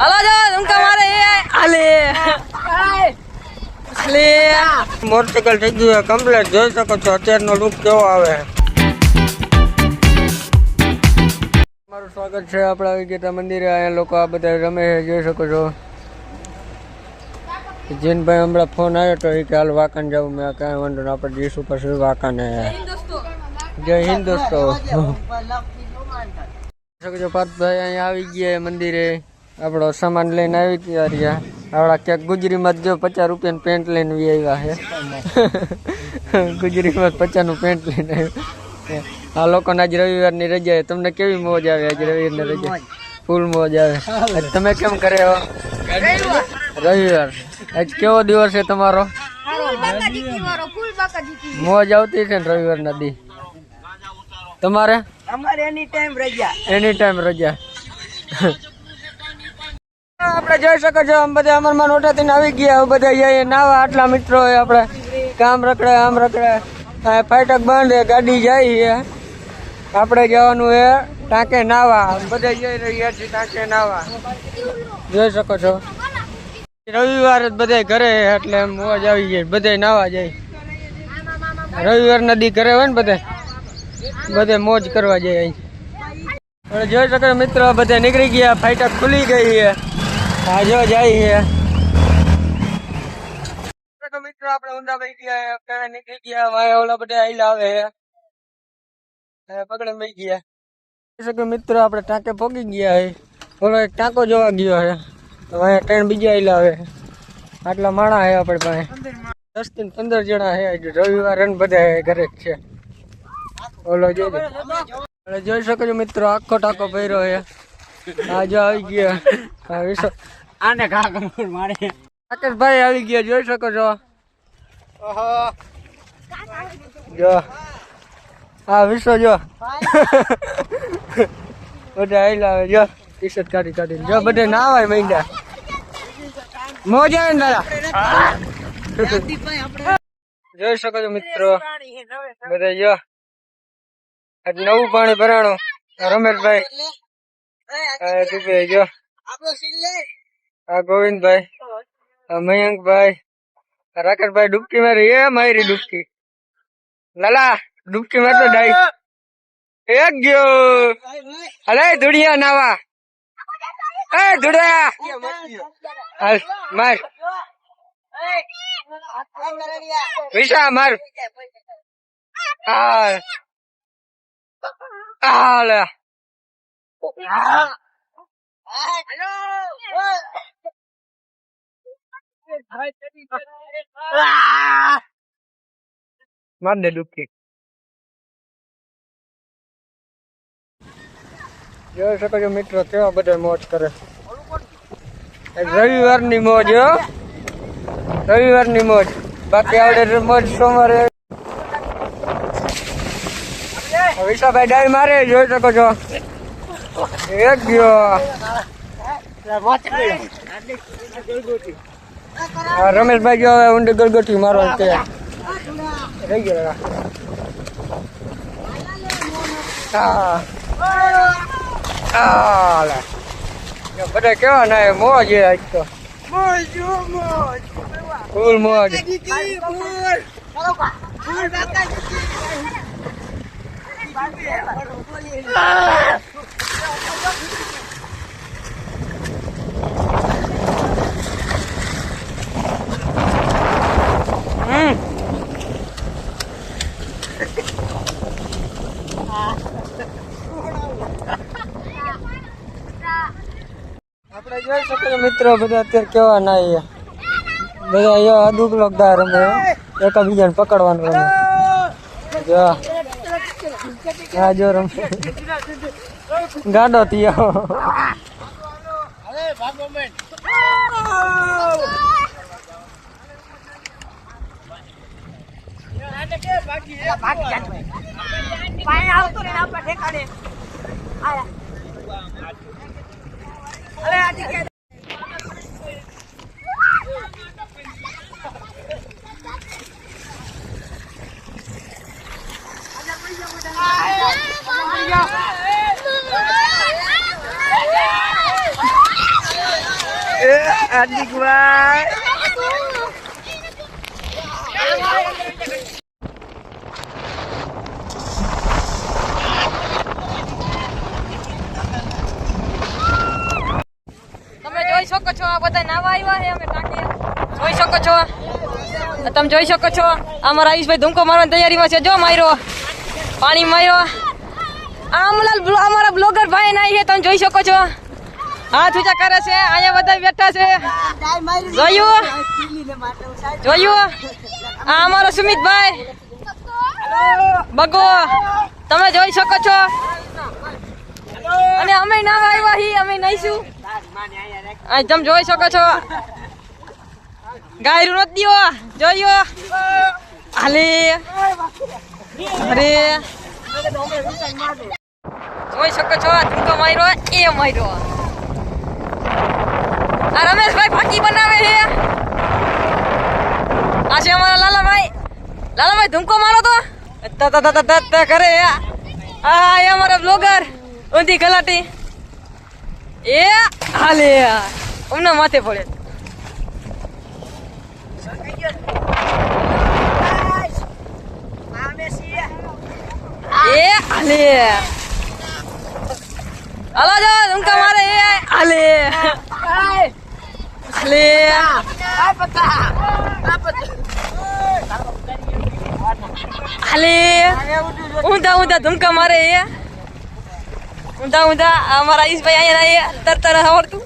હાલો જો ઉનકા મારે આલે આલે મોટરસાઇકલ થઈ ગયું કમ્પ્લીટ જોઈ શકો છો અત્યારનો લુક કેવો આવે તમારું સ્વાગત છે આપણા આવી ગયા મંદિરે અહીંયા લોકો આ બધા રમે છે જોઈ શકો છો જીનભાઈ હમણાં ફોન આવ્યો તો એ કે હાલ વાંકાને જવું મેં કાંઈ વાંધો ને આપણે જઈશું પછી વાંકાને જય હિન્દ દોસ્તો પાર્થભાઈ અહીંયા આવી ગયા મંદિરે આપણો સામાન લઈને આવી ગયા રહ્યા આપણા ક્યાંક ગુજરીમાં જો 50 રૂપિયાનું પેન્ટ લઈને આવ્યા છે ગુજરીમાં 50 નું પેન્ટ લઈને આવ્યા આ લોકોને આજ રવિવારની રજા તમને કેવી મોજ આવે આજ રવિવારની રજા ફૂલ મોજ આવે તમે કેમ કરે રવિવાર આજ કેવો દિવસ છે તમારો મોજ આવતી છે ને રવિવાર ના દી તમારે એની ટાઈમ રજા આપણે જોઈ શકો છો આમ બધા અમરમાં નોટાથી આવી ગયા બધા જઈએ નાવા આટલા મિત્રો આપણે કામ રખડે આમ રખડે ફાટક બંધ ગાડી જાય આપણે જવાનું એ ટાંકે નાવા બધા જઈ રહ્યા છીએ ટાંકે નાવા જોઈ શકો છો રવિવાર જ બધા ઘરે એટલે મોજ આવી જાય બધા નાવા જાય રવિવાર નદી ઘરે હોય ને બધે મોજ કરવા જાય અહીં જોઈ શકો મિત્રો બધા નીકળી ગયા ફાટક ખુલી ગઈ છે આ જો જાય છે મિત્રો આપણે ઊંધા ભાઈ ગયા નીકળી ગયા વાય ઓલા બધા આઈલા આવે પકડે ભાઈ ગયા મિત્રો આપણે ટાંકે પોગી ગયા હે ઓલો એક ટાંકો જોવા ગયો હે વાય ટ્રેન બીજા આઈલા આવે આટલા માણા હે આપણે પાસે 10 થી 15 જણા હે રવિવાર બધા ઘરે જ છે ઓલો જોઈ શકો છો મિત્રો આખો ટાંકો ભર્યો હે આ જો આવી ગયા આને મારે રાકેશભાઈ આવી ગયા જોઈ શકો છો જો હા વિશ્વ જો બધા આવેલા આવે જો ટી શર્ટ કાઢી જો બધે નાવાય મહિના મોજ આવે ને દાદા જોઈ શકો છો મિત્રો બધા જો નવું પાણી ભરાણું રમેશભાઈ દુબે જો ગોવિંદભાઈ મયંકભાઈ રાકેશભાઈ ડૂબકી મારી મારી ડૂબકી લાલા ડૂબકી મારતો ડાઈ એક ગયો અલે ધુડિયા નાવા ધુડિયા હાલ માર વિશા માર હાલ હાલ માર દે ડૂબકી જોઈ શકો છો મિત્રો કેવા બધા મોજ કરે રવિવારની મોજ રવિવારની મોજ બાકી આવડે મોજ સોમવારે વિશાભાઈ ડાઈ મારે જોઈ શકો છો એક ગયો રમેશભાઈ ગયો હવે ઊંડી ગળગોટી મારવા કે રહી ગયો બધા કેવા ના મોજ આજ તો ફૂલ મોજ આપણે જોઈ શકીએ મિત્રો બધા અત્યારે કેવા ના બધા અદુક લોકદાર રમે એકબીજાને પકડવાનું રમે જો હા જો રમે ગાડો તિયો હાર્દિકભાઈ તમે જોઈ શકો છો આ બધા નાવા આવ્યા છે અમે ટાંકી જોઈ શકો છો તમે જોઈ શકો છો અમારા આયુષભાઈ ધૂમકો મારવાની તૈયારીમાં છે જો માર્યો પાણી માર્યો આમલાલ અમારા બ્લોગર ભાઈ ના છે તમે જોઈ શકો છો હાથ ઊંચા કરે છે અહીંયા બધા બેઠા છે જોયું આ અમારો સુમિતભાઈ બગો તમે જોઈ શકો છો અને અમે નાવા આવ્યા છીએ અમે નહીશું તમે જોઈ શકો છો ગાયરું નથી દીવો જોયો હાલે અરે જોઈ શકો છો ધૂમકો માર્યો એ માર્યો આ રમેશભાઈ ફાકી બનાવે છે આ છે અમારા લાલાભાઈ ધૂમકો મારો તો કરે આ અમારા બ્લોગર ઊંધી કલાટી એ હાલે અમને માથે પડે એ હાલે હાલો જો ધૂમકા મારે એ હાલે હાલે હાલે ઊંધા ધૂમકા મારે એ ઊંધા અમારા ઈશભાઈ અહીંયા તરતર આવડતું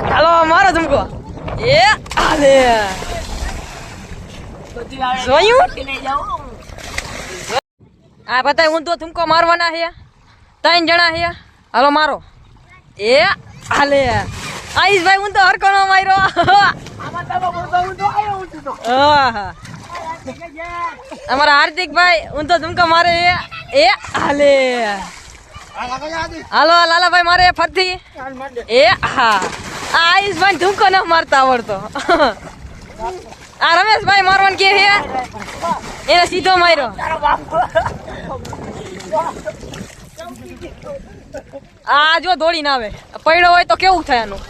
હાલો મારો ધૂમકો એ હાલે જોયું આ બધા ઊંધો ધૂમકો મારવાના છે 3 જણા છે હાલો મારો એ હાલે આઈશભાઈ ઊંધો હરકણો માર્યો અમારા હાર્દિકભાઈ ઊંધો ધૂમકો મારે એ હાલે હાલો લાલાભાઈ મારે ફરતી એ હા આઈશભાઈ ધૂમકો ન મારતા આવડતો આ રમેશભાઈ મારવાનું કે છે એને સીધો માર્યો આ જો દોડીને આવે પડ્યો હોય તો કેવું થાય આનું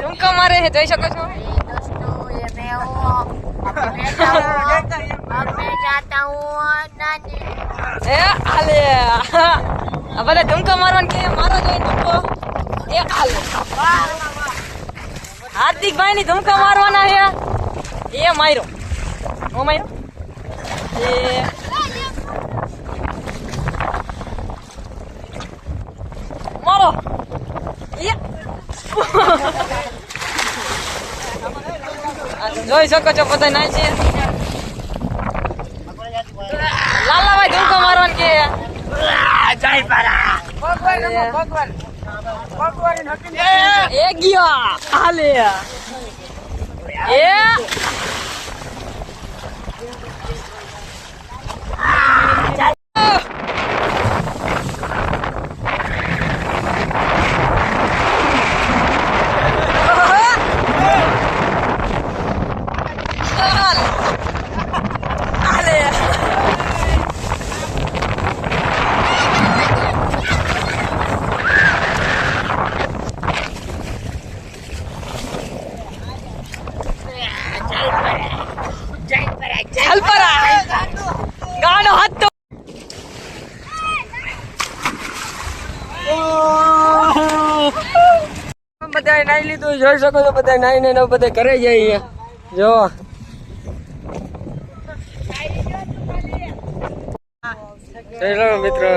ધૂમકો મારે છે જોઈ શકો છો એ હાલે ભલે ધૂમકો મારવાનું કે મારો જોઈએ ધૂમકો એ હાલે હાર્દિકભાઈ ની ધૂમકા મારવાના છે એ માર્યો ઓ માર્યો એ મારો એ જોઈ શકો છો બધા નાય છે લાલાભાઈ ધૂમકો મારવાનું કે જય પરા ભગવાન એ ગયો હાલે એ ગાડો હાથ તો બધા નાઈ લીધું જોઈ શકો છો બધા નાઈને બધા ઘરે જઈએ જો ચલો મિત્રો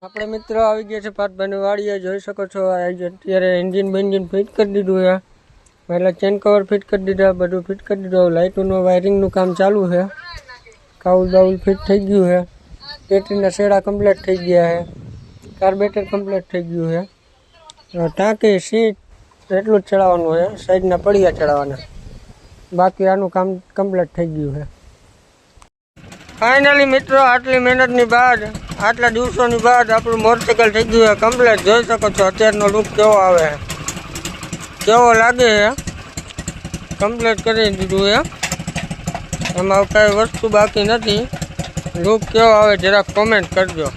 આપણે મિત્રો આવી ગયા છે પાટભાઈ વાડીએ જોઈ શકો છો અત્યારે એન્જિન બેન્જિન ફિટ કરી દીધું છે પહેલાં ચેન કવર ફિટ કરી દીધા બધું ફિટ કરી દીધું લાઇટોનું વાયરિંગનું કામ ચાલુ છે કાઉલ બાઉલ ફિટ થઈ ગયું છે બેટરીના શેડા કમ્પ્લીટ થઈ ગયા છે કાર્બેટર કમ્પ્લીટ થઈ ગયું છે ટાંકી સીટ એટલું જ ચડાવવાનું છે સાઈડના પડિયા ચડાવવાના બાકી આનું કામ કમ્પ્લીટ થઈ ગયું છે ફાઇનલી મિત્રો આટલી મહેનતની બાદ આટલા દિવસોની બાદ આપણું મોટરસાઇકલ થઈ ગયું છે કમ્પ્લીટ જોઈ શકો છો અત્યારનો લુક કેવો આવે છે કેવો લાગે છે કમ્પ્લીટ કરી દીધું છે. એમાં કાંઈ વસ્તુ બાકી નથી. લુક કેવો આવે જરાક કોમેન્ટ કરજો.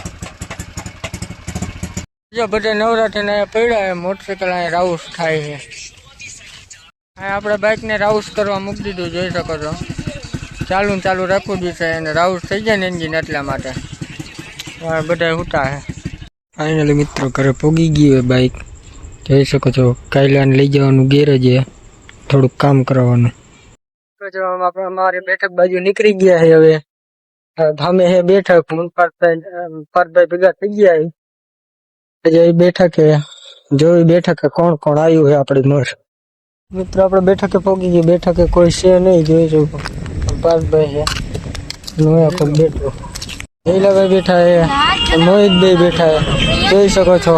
જો બધા નવરાત્રીને અહીંયા પડ્યા છે. મોટરસાઇકલ અહીંયા રાઉસ થાય છે. અહીંયા આપણે બાઇકને રાઉસ કરવા મૂકી દીધું, જોઈ શકો છો. ચાલુ ને ચાલુ રાખવું જોઈએ અને રાઉસ થઈ જાય ને એન્જિન એટલા માટે. બધા ઉતા છે. ફાઇનલી મિત્રો ઘરે પોગી ગઈ હોય બાઇક, જોઈ શકો છો. કાયલાને લઈ જવાનું ગેરેજ છે, થોડુંક કામ કરવાનું. આપણે અમારી બેઠક બાજુ નીકળી ગયા છે. હવે ધામે હે બેઠક, પાર્થભાઈ ભેગા થઈ ગયા છે. એ બેઠકે જોઈ બેઠકે કોણ કોણ આવ્યું છે આપણી મોર. મિત્રો આપણે બેઠકે પોગી ગઈ. બેઠકે કોઈ છે નહીં, જોઈ શકો. પાર્થભાઈ છે, નોયા પર બેઠો. જયલાભાઈ બેઠા છે, મોહિતભાઈ બેઠા છે, જોઈ શકો છો.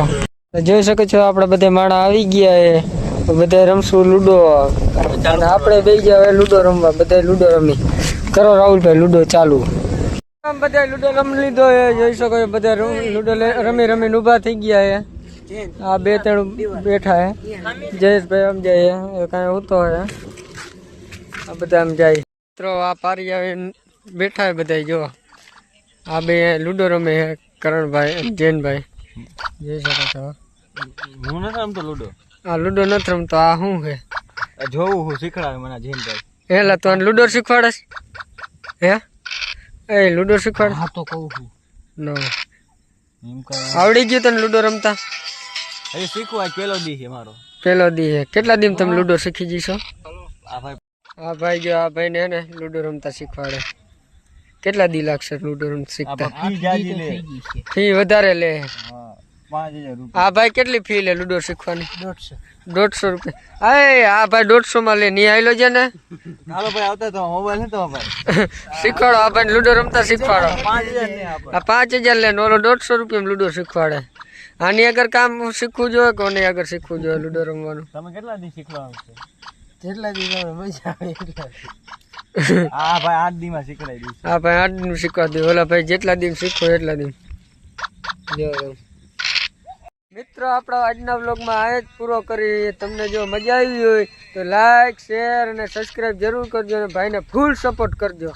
જોઈ શકો છો આપણે બધા માણા આવી ગયા છે. બધા રમશું લૂડો. અને આપણે બે ગયા હવે લૂડો રમવા. બધા લૂડો રમી. કરો રાહુલભાઈ લૂડો ચાલુ. બધા લૂડો રમી લીધો છે, જોઈ શકો છો. બધા લૂડો રમી રમીને ઊભા થઈ ગયા છે. આ બે ત્રણ બેઠા છે. જયેશભાઈ આમ જાય છે, કાંઈ હોતો છે. આ બધા આમ જાય. મિત્રો આ પારી આવે બેઠા છે બધા. જો આ બે લૂડો રમે છે, કરણભાઈ જૈનભાઈ, જોઈ શકો છો. હું નથી રમતો લૂડો. આ લૂડો નથી રમતો. આ શું છે? જોવું હું શીખડાવે મને જૈનભાઈ. હેલા તો લૂડો શીખવાડે હે? એ લૂડો શીખવાડ. હા તો કહું છું. નો એમ કહે આવડી ગયું તને લૂડો રમતા? એ શીખવા પેલો દી છે મારો. પેલો દી છે. કેટલા દી તમે લૂડો શીખી જશો? આ ભાઈ આ ભાઈ જો આ ભાઈ ને લૂડો રમતા શીખવાડે. કેટલા દી લાગશે લૂડો રમતા શીખતા? ફી જાજી લે. ફી વધારે લે. હા 5000 રૂપિયા. આ ભાઈ કેટલી ફી લે લૂડો શીખવાની? 150. 150 રૂપિયા. આ ભાઈ 150 માં લે. ની આવેલો છે ને. હાલો ભાઈ આવતા તો મોબાઈલ ને તો ભાઈ શીખવાડો. આ ભાઈ લૂડો રમતા શીખવાડો. 5000 ને આપે. આ 5000 લે. ઓલો 150 રૂપિયા લૂડો શીખવાડે. આની આગળ કામ શીખવું જોઈએ, કોની આગળ શીખવું જોઈએ લૂડો રમવાનું? તમે કેટલા દી શીખવા આવશે? જેટલા દી મજા આવે. આ ભાઈ 8 દી માં શીખડાઈ દઈશ. હા ભાઈ 8 દી શીખવા દે. ઓલા ભાઈ જેટલા દી શીખો એટલા દી. મિત્રો આપણો આજના વ્લોગમાં આ જ પૂરો કરી. તમને જો મજા આવી હોય તો લાઈક, શેર અને સબસ્ક્રાઈબ જરૂર કરજો અને ભાઈને ફૂલ સપોર્ટ કરજો.